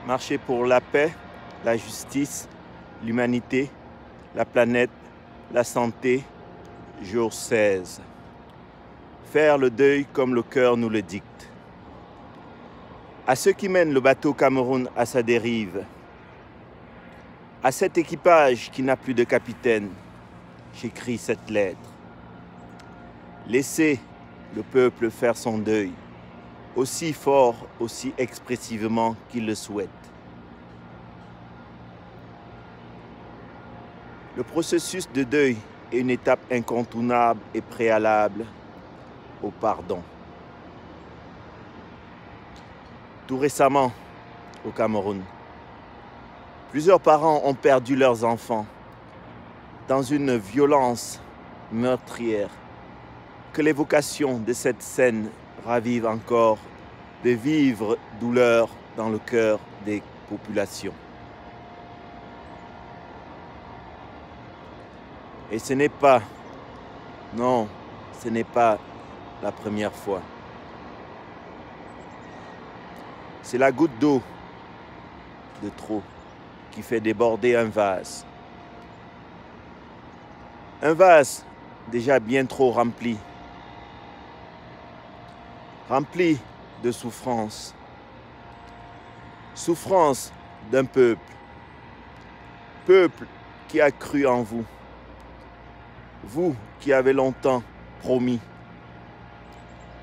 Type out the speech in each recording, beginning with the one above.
Marcher pour la paix, la justice, l'humanité, la planète, la santé, jour 16. Faire le deuil comme le cœur nous le dicte. À ceux qui mènent le bateau Cameroun à sa dérive, à cet équipage qui n'a plus de capitaine, j'écris cette lettre. Laissez le peuple faire son deuil, aussi fort, aussi expressivement qu'il le souhaite. Le processus de deuil est une étape incontournable et préalable au pardon. Tout récemment, au Cameroun, plusieurs parents ont perdu leurs enfants dans une violence meurtrière. Que l'évocation de cette scène ravive encore de vives douleurs dans le cœur des populations. Et ce n'est pas, non, ce n'est pas la première fois. C'est la goutte d'eau de trop qui fait déborder un vase. Un vase déjà bien trop rempli. Rempli de souffrance. Souffrance d'un peuple. Peuple qui a cru en vous. Vous qui avez longtemps promis.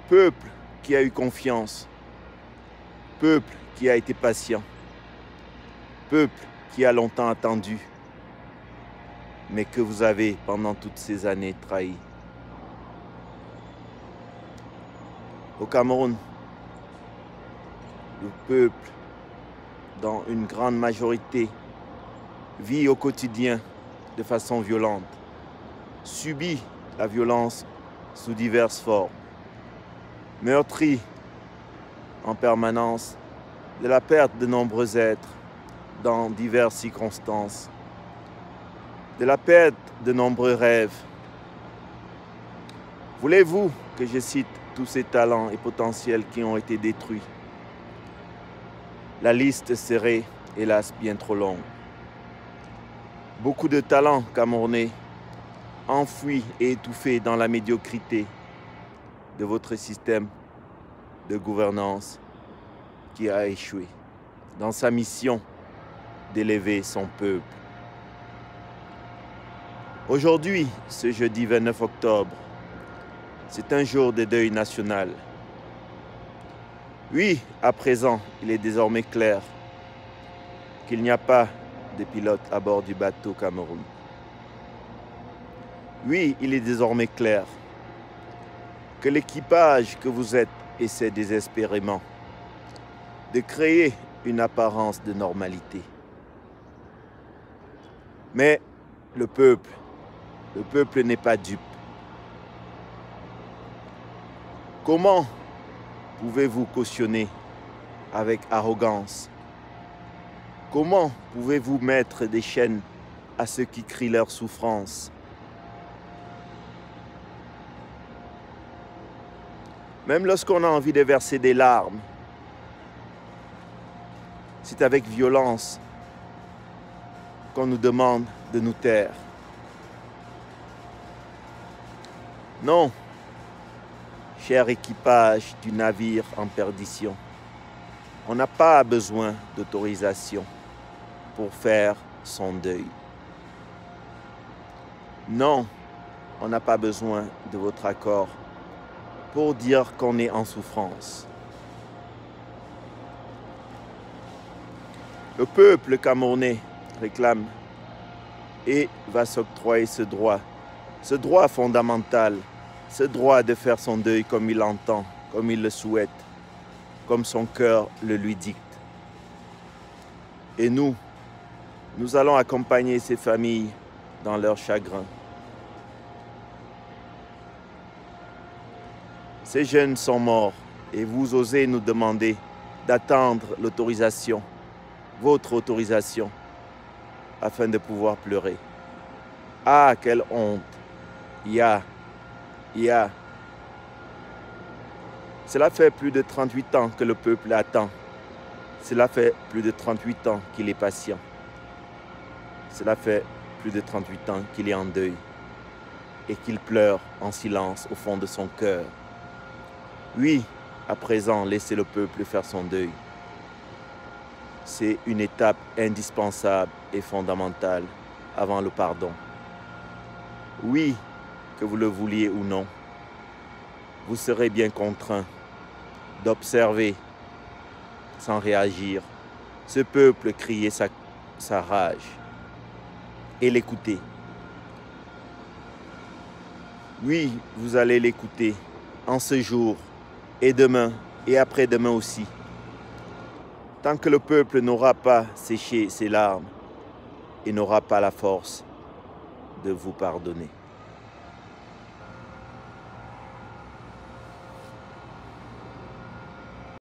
Peuple qui a eu confiance. Peuple qui a été patient. Peuple qui a longtemps attendu, mais que vous avez pendant toutes ces années trahi. Au Cameroun, le peuple, dans une grande majorité, vit au quotidien de façon violente, subit la violence sous diverses formes, meurtri en permanence de la perte de nombreux êtres dans diverses circonstances, de la perte de nombreux rêves. Voulez-vous que je cite tous ces talents et potentiels qui ont été détruits? La liste serait, hélas, bien trop longue. Beaucoup de talents camerounais enfouis et étouffés dans la médiocrité de votre système de gouvernance qui a échoué dans sa mission d'élever son peuple. Aujourd'hui, ce jeudi 29 octobre, c'est un jour de deuil national. Oui, à présent, il est désormais clair qu'il n'y a pas de pilote à bord du bateau Cameroun. Oui, il est désormais clair que l'équipage que vous êtes essaie désespérément de créer une apparence de normalité. Mais le peuple n'est pas dupe. Comment pouvez-vous cautionner avec arrogance? Comment pouvez-vous mettre des chaînes à ceux qui crient leur souffrance? Même lorsqu'on a envie de verser des larmes, c'est avec violence qu'on nous demande de nous taire. Non, cher équipage du navire en perdition, on n'a pas besoin d'autorisation pour faire son deuil. Non, on n'a pas besoin de votre accord pour dire qu'on est en souffrance. Le peuple camerounais réclame et va s'octroyer ce droit fondamental, ce droit de faire son deuil comme il l'entend, comme il le souhaite, comme son cœur le lui dicte. Et nous allons accompagner ces familles dans leur chagrin. Ces jeunes sont morts et vous osez nous demander d'attendre l'autorisation, votre autorisation, afin de pouvoir pleurer. Ah, quelle honte! Ya. Cela fait plus de 38 ans que le peuple attend Cela fait plus de 38 ans qu'il est patient. Cela fait plus de 38 ans qu'il est en deuil et qu'il pleure en silence au fond de son cœur. Oui, à présent, laissez le peuple faire son deuil. C'est une étape indispensable et fondamentale avant le pardon. Oui, que vous le vouliez ou non, vous serez bien contraint d'observer sans réagir ce peuple crier sa rage et l'écouter. Oui, vous allez l'écouter en ce jour et demain et après-demain aussi. Tant que le peuple n'aura pas séché ses larmes et n'aura pas la force de vous pardonner.